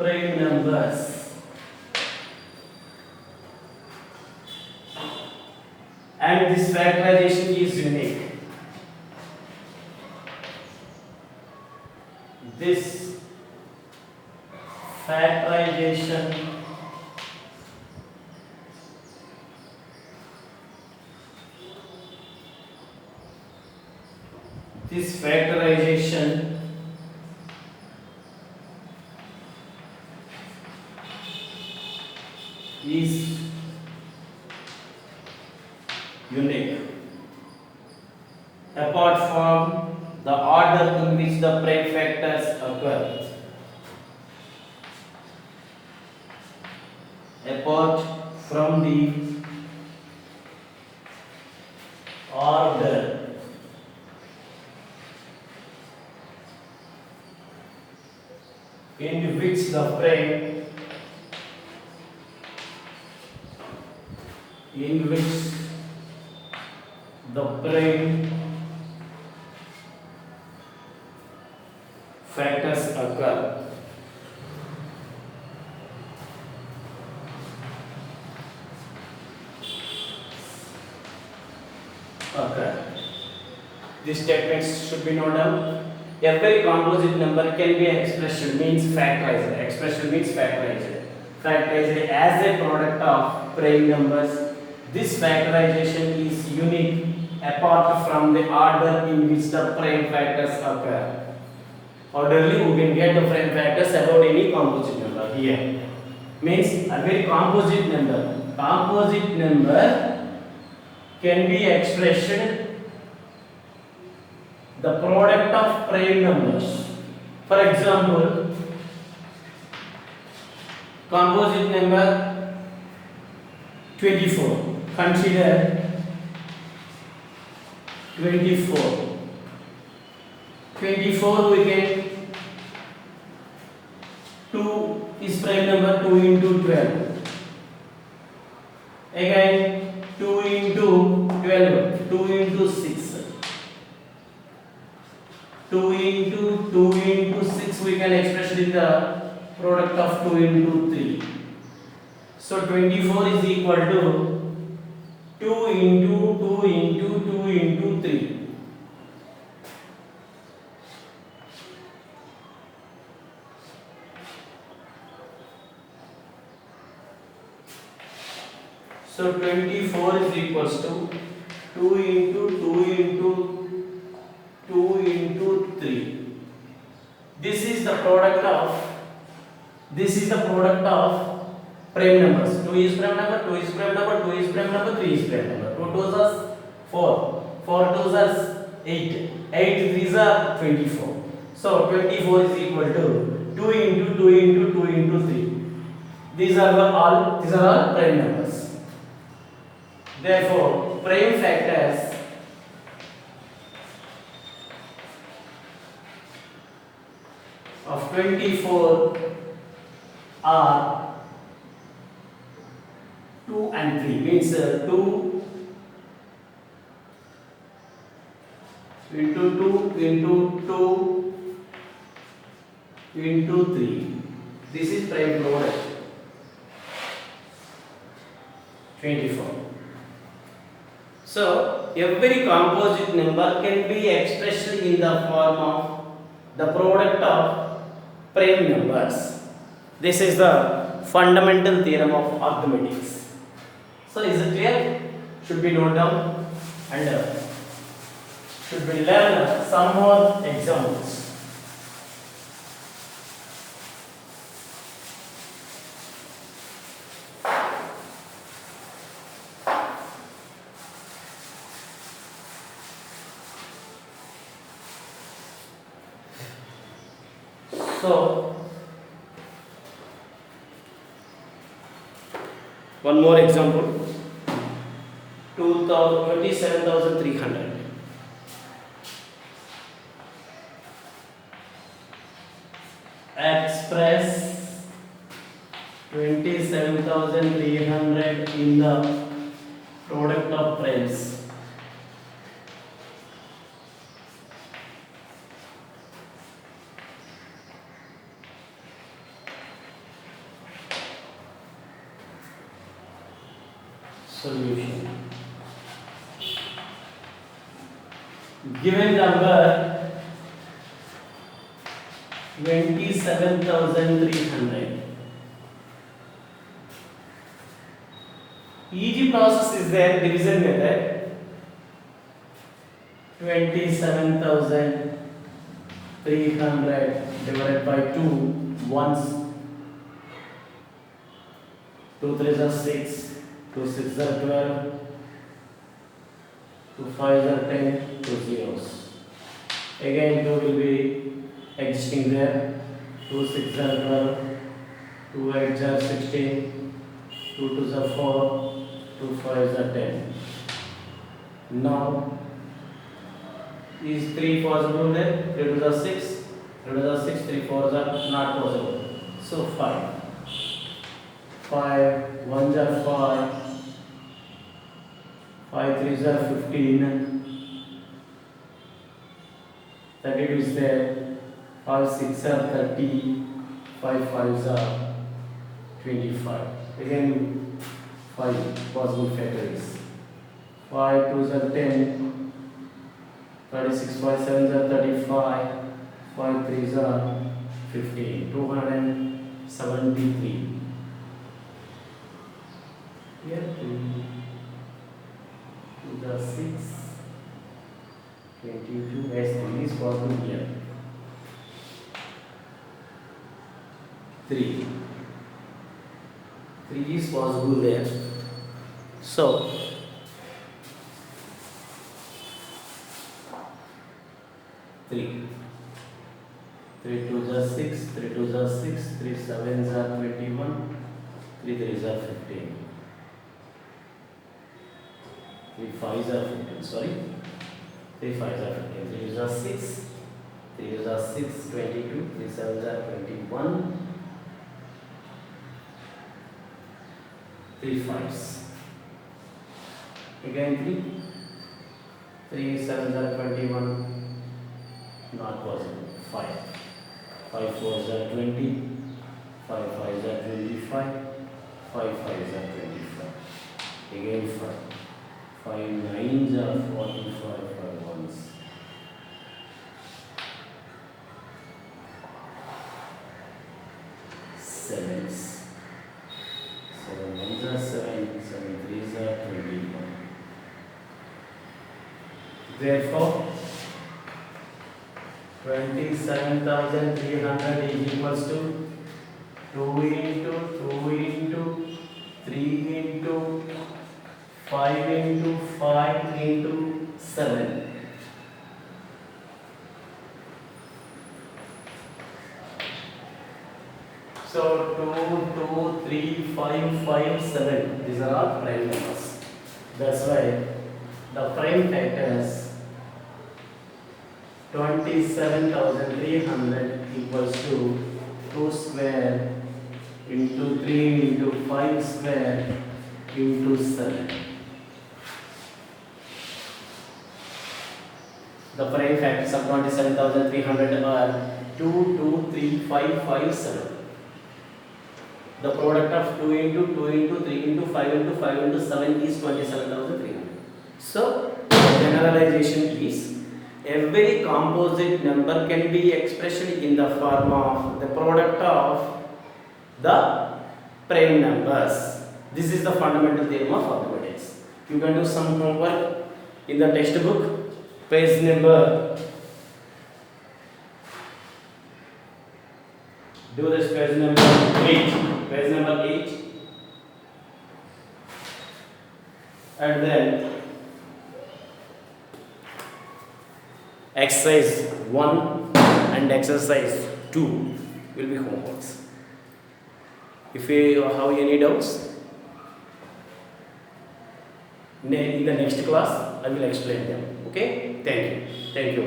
prime numbers. And this factorization is unique. This factorization is unique apart from the order in which the prime factors occur. Apart from the order in which the prime factors occur. These statements should be noted down. Every composite number can be expression means factorized. Expression means factorized. Factorized as a product of prime numbers. This factorization is unique apart from the order in which the prime factors occur. Orderly, we can get the prime factors about any composite number here. Means a very composite number. Composite number can be expression the product of prime numbers. For example, composite number 24. Consider 24. 24 we get 2 is prime number 2 into 12. Again 2 into 12, 2 into 6. 2 into 6 we can express in the product of 2 into 3. So 24 is equal to 2 into 2 into 2 into 3. So 24 is equals to 2 into 2 into 2 into 3. This is the product of prime numbers. 2 is prime number, 2 is prime number, 2 is prime number, 3 is prime number. 2 2s are 4, 4 2s are 8, 8 3s are 24. So 24 is equal to 2 into 2 into 2 into 3. These are all prime numbers. Therefore, prime factors of 24 are 2 and 3. Means 2 into 2 into 2 into 3. This is prime product 24. So every composite number can be expressed in the form of the product of prime numbers. This is the fundamental theorem of arithmetic. So is it clear? Should be noted down and should be learn some more examples. So one more example, 27,300. Express 27,300 in the product of primes. Solution. Given number 27,300. Easy process is there, division method. 27,300 divided by 2 once. 2 3s are 6, 2 6s are 12, 2 5s are 10, 2 zeros. Again 2 will be existing there. 2 6s are 12, 2 8s are 16, 2 2s are 4, 2 5s are 10. Now is 3 possible there? 3 2s are 6, 3 2s are 6, 3 4s are not possible. So 5. 5 1s are 5, 5 3s are 15, 32 is there, 5 6 are 30, 5 5s are 25. Again 5 possible factors. 5 2s are 10, 36 5 7s are 35, 5 3s are 15, 273. Here 2 2s are 6, 22 as 3 is possible here. 3 is possible there. So 3 2s are 6, 3 2s are 6, 3 7s are 21, 3 3s are 15, 3 5s are 15, sorry, 3 5s are 15, 3 2s are 6, 3 2s are 6, 22, 3 7s are 21, 3 5s. Again 3 7s are 21, not possible. 5 4s are 20, 5 5s are 25, 5 5s are 25. Again 5 9s are 45, 5 1s. 7s. 7 1s are 7, 7 3s are 21. Therefore 27,300 is equals to 2 into 2 into 3 into 5 into 5 into 7. So 2 2 3 5 5 7. These are all prime numbers. That's why the prime factors 27,300 equals to 2 square into 3 into 5 square into 7. The prime factors of 27,300 are 2 2 3 5 5 7. The product of 2 into 2 into 3 into 5 into 5 into 7 is 27,300. So generalization is every composite number can be expressed in the form of the product of the prime numbers. This is the fundamental theorem of arithmetic. You can do some homework in the textbook, page number. Do this page number 8. Page number 8. And then exercise 1 and exercise 2 will be homeworks. If you have any doubts, in the next class I will explain them. Okay? Thank you. Thank you.